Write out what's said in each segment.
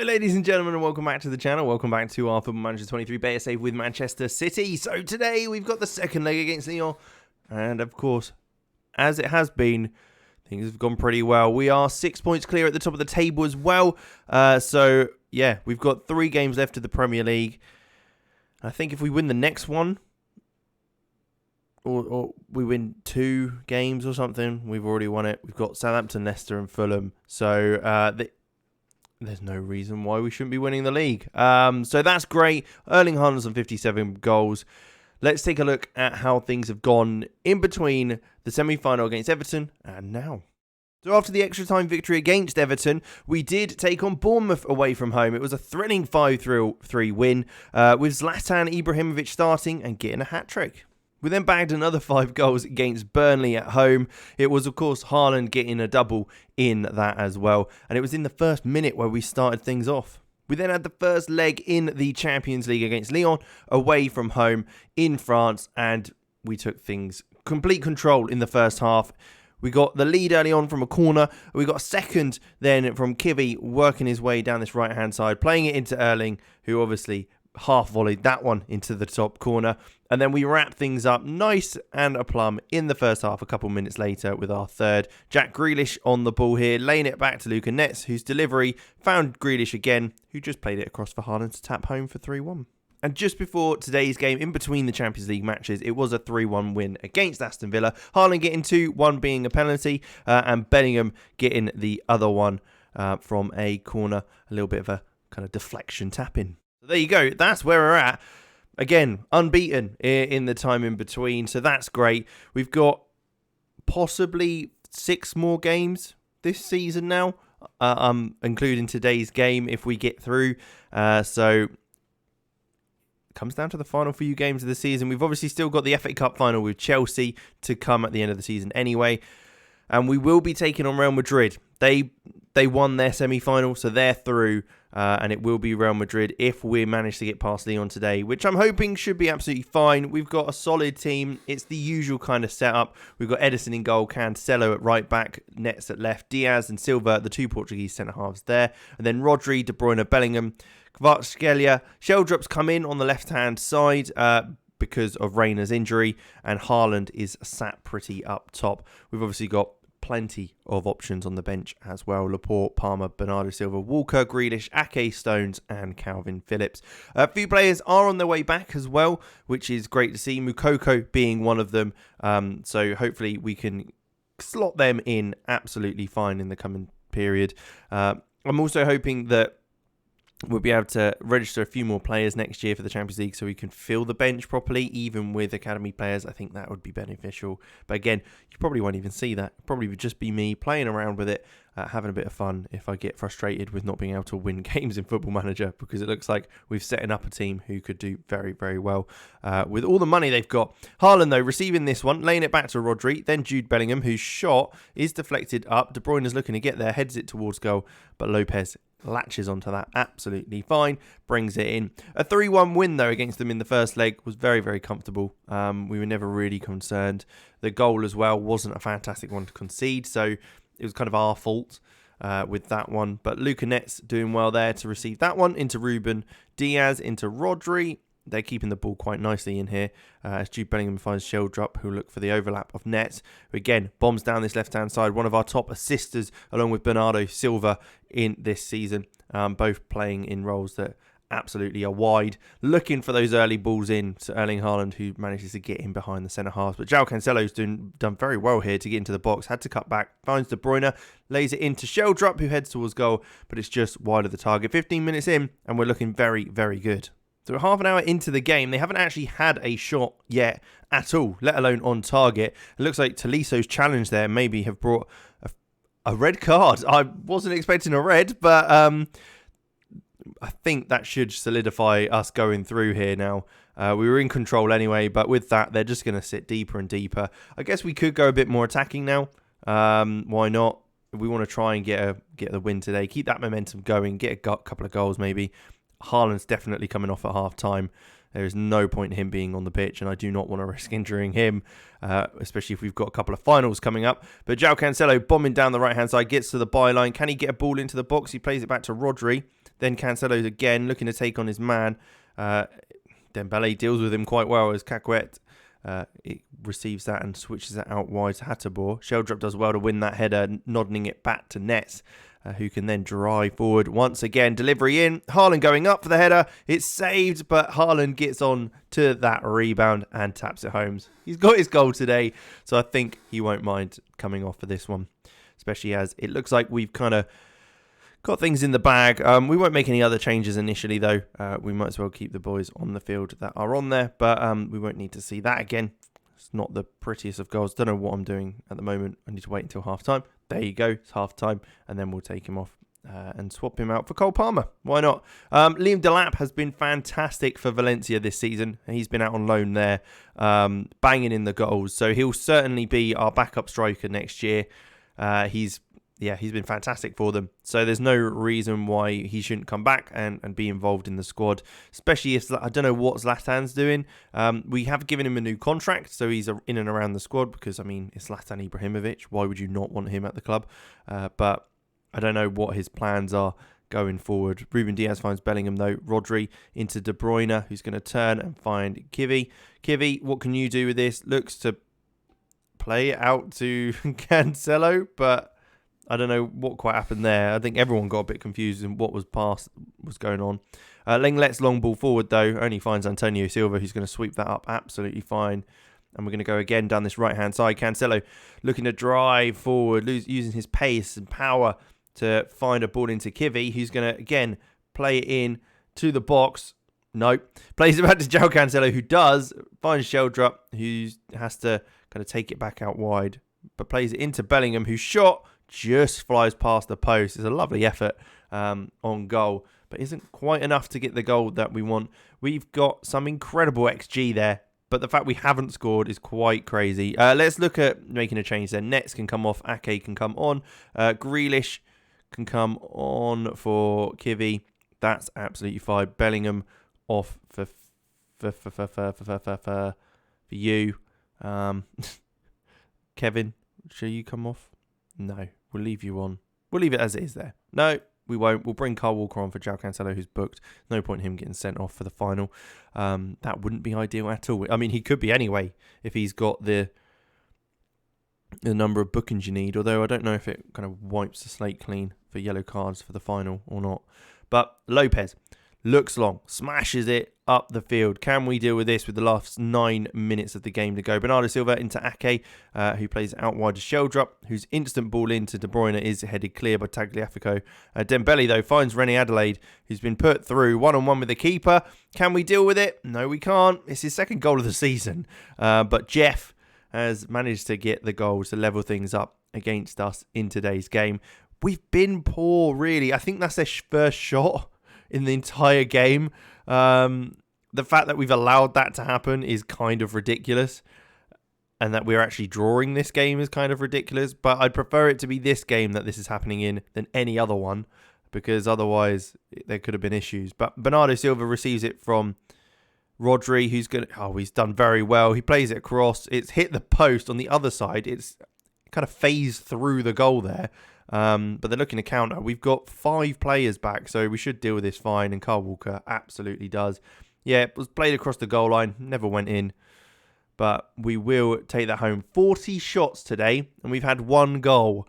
Hello ladies and gentlemen, and welcome back to the channel. Welcome back to our Football Manager 23 beta save with Manchester City. So today we've got the second leg against Lyon, and of course, as it has been, things have gone pretty well. We are 6 points clear at the top of the table as well. So yeah, we've got 3 games left of the Premier League. I think if we win the next one, or we win 2 games or something, we've already won it. We've got Southampton, Leicester and Fulham. So there's no reason why we shouldn't be winning the league. So that's great. Erling Haaland's on 57 goals. Let's take a look at how things have gone in between the semi-final against Everton and now. So after the extra time victory against Everton, we did take on Bournemouth away from home. It was a thrilling 5-3 win with Zlatan Ibrahimovic starting and getting a hat-trick. We then bagged another 5 goals against Burnley at home. It was, of course, Haaland getting a double in that as well. And it was in the first minute where we started things off. We then had the first leg in the Champions League against Lyon away from home in France. And we took things complete control in the first half. We got the lead early on from a corner. We got a second then from Kivy working his way down this right-hand side, playing it into Erling, who obviously half volleyed that one into the top corner. And then we wrapped things up nice and aplomb in the first half a couple minutes later with our third. Jack Grealish on the ball here, laying it back to Luca Netz, whose delivery found Grealish again, who just played it across for Haaland to tap home for 3-1. And just before today's game, in between the Champions League matches, it was a 3-1 win against Aston Villa. Haaland getting 2, one being a penalty, and Bellingham getting the other one from a corner, a little bit of a kind of deflection tap-in. So there you go, that's where we're at. Again, unbeaten in the time in between, so that's great. We've got possibly 6 more games this season now, including today's game if we get through. So it comes down to the final few games of the season. We've obviously still got the FA Cup final with Chelsea to come at the end of the season anyway. And we will be taking on Real Madrid. They won their semi-final, so they're through. And it will be Real Madrid if we manage to get past Lyon today, which I'm hoping should be absolutely fine. We've got a solid team. It's the usual kind of setup. We've got Edison in goal, Cancelo at right back, Netz at left, Diaz and Silva, the 2 Portuguese centre-halves there. And then Rodri, De Bruyne, Bellingham, Kvaratskhelia. Sheldrop's come in on the left-hand side because of Reyna's injury, and Haaland is sat pretty up top. We've obviously got plenty of options on the bench as well. Laporte, Palmer, Bernardo Silva, Walker, Grealish, Ake, Stones and Calvin Phillips. A few players are on their way back as well, which is great to see. Moukoko being one of them. So hopefully we can slot them in absolutely fine in the coming period. I'm also hoping that we'll be able to register a few more players next year for the Champions League so we can fill the bench properly, even with academy players. I think that would be beneficial. But again, you probably won't even see that. It probably would just be me playing around with it, having a bit of fun if I get frustrated with not being able to win games in Football Manager, because it looks like we've setting up a team who could do very, very well with all the money they've got. Haaland, though, receiving this one, laying it back to Rodri, then Jude Bellingham, whose shot is deflected up. De Bruyne is looking to get there, heads it towards goal, but Lopez latches onto that absolutely fine, brings it in. A 3-1 win, though, against them in the first leg was very, very comfortable. We were never really concerned. The goal as well wasn't a fantastic one to concede, so it was kind of our fault with that one. But Luca Netz doing well there to receive that one into Ruben Diaz, into Rodri. They're keeping the ball quite nicely in here as Jude Bellingham finds Sheldrop, who look for the overlap of Netz, who again bombs down this left-hand side. One of our top assisters, along with Bernardo Silva in this season, both playing in roles that absolutely are wide, looking for those early balls in to Erling Haaland, who manages to get in behind the centre-halves. But João Cancelo's done very well here to get into the box, had to cut back, finds De Bruyne, lays it into Sheldrop, who heads towards goal, but it's just wide of the target. 15 minutes in, and we're looking very, very good. So half an hour into the game, they haven't actually had a shot yet at all, let alone on target. It looks like Toliso's challenge there maybe have brought a red card. I wasn't expecting a red, but I think that should solidify us going through here now. We were in control anyway, but with that, they're just going to sit deeper and deeper. I guess we could go a bit more attacking now. Why not? We want to try and get the win today. Keep that momentum going. Get a couple of goals maybe. Haaland's definitely coming off at half-time. There is no point in him being on the pitch, and I do not want to risk injuring him, especially if we've got a couple of finals coming up. But João Cancelo bombing down the right-hand side, gets to the byline. Can he get a ball into the box? He plays it back to Rodri. Then Cancelo's again looking to take on his man. Dembele deals with him quite well as Caquet it receives that and switches it out wide to Hatterbohr. Sheldrop does well to win that header, nodding it back to Nets, who can then drive forward once again. Delivery in. Haaland going up for the header. It's saved, but Haaland gets on to that rebound and taps it home. He's got his goal today, so I think he won't mind coming off for this one, especially as it looks like we've kind of got things in the bag. We won't make any other changes initially, though. We might as well keep the boys on the field that are on there, but we won't need to see that again. It's not the prettiest of goals. Don't know what I'm doing at the moment. I need to wait until half-time. There you go. It's half-time, and then we'll take him off and swap him out for Cole Palmer. Why not? Liam Delap has been fantastic for Valencia this season. He's been out on loan there, banging in the goals. So he'll certainly be our backup striker next year. He's been fantastic for them. So there's no reason why he shouldn't come back and be involved in the squad, especially if, I don't know what Zlatan's doing. We have given him a new contract, so he's in and around the squad because, I mean, it's Zlatan Ibrahimovic. Why would you not want him at the club? But I don't know what his plans are going forward. Ruben Diaz finds Bellingham, though. Rodri into De Bruyne, who's going to turn and find Kivi. Kivi, what can you do with this? Looks to play it out to Cancelo, but I don't know what quite happened there. I think everyone got a bit confused in what was going on. Lenglet's long ball forward, though, only finds Antonio Silva, who's going to sweep that up absolutely fine. And we're going to go again down this right-hand side. Cancelo looking to drive forward, using his pace and power to find a ball into Kivi, who's going to, again, play it in to the box. Nope. Plays it back to João Cancelo, who does. Finds Sheldrop, who has to kind of take it back out wide, but plays it into Bellingham, whose shot just flies past the post. It's a lovely effort on goal, but isn't quite enough to get the goal that we want. We've got some incredible XG there, but the fact we haven't scored is quite crazy. Let's look at making a change there. Nets can come off. Ake can come on. Grealish can come on for Kivi. That's absolutely fine. Bellingham off for you. Kevin, shall you come off? No, we'll leave you on. We'll leave it as it is there. No, we won't. We'll bring Kyle Walker on for João Cancelo, who's booked. No point in him getting sent off for the final. That wouldn't be ideal at all. I mean, he could be anyway if he's got the number of bookings you need, although I don't know if it kind of wipes the slate clean for yellow cards for the final or not. But Lopez looks long, smashes it up the field. Can we deal with this with the last 9 minutes of the game to go? Bernardo Silva into Ake, who plays out wide to Sheldrop, whose instant ball into De Bruyne is headed clear by Tagliafico. Dembele, though, finds René Adelaide, who's been put through one-on-one with the keeper. Can we deal with it? No, we can't. It's his second goal of the season. But Jeff has managed to get the goal to level things up against us in today's game. We've been poor, really. I think that's their first shot in the entire game. The fact that we've allowed that to happen is kind of ridiculous, and that we're actually drawing this game is kind of ridiculous, but I'd prefer it to be this game that this is happening in than any other one, because otherwise there could have been issues. But Bernardo Silva receives it from Rodri, who's he's done very well. He plays it across. It's hit the post on the other side. It's kind of phased through the goal there. But they're looking to counter. We've got 5 players back, so we should deal with this fine, and Kyle Walker absolutely does. Yeah, it was played across the goal line, never went in, but we will take that home. 40 shots today, and we've had 1 goal.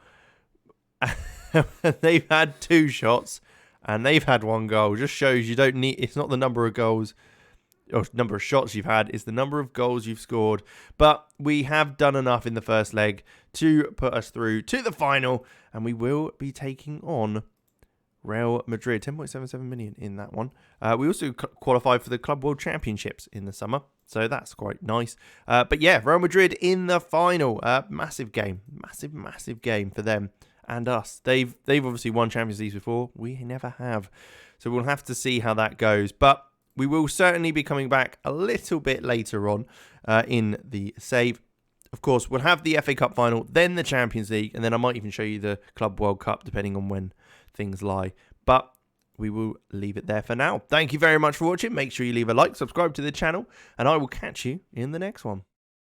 They've had 2 shots, and they've had 1 goal. Just shows you don't need, it's not the number of goals or number of shots you've had, it's the number of goals you've scored. But we have done enough in the first leg to put us through to the final, and we will be taking on Real Madrid. 10.77 million in that one. We also qualified for the Club World Championships in the summer, so that's quite nice. But yeah, Real Madrid in the final. Massive game. Massive game for them and us. They've obviously won Champions League before. We never have. So we'll have to see how that goes. But we will certainly be coming back a little bit later on in the save. Of course, we'll have the FA Cup final, then the Champions League, and then I might even show you the Club World Cup, depending on when things lie. But we will leave it there for now. Thank you very much for watching. Make sure you leave a like, subscribe to the channel, and I will catch you in the next one.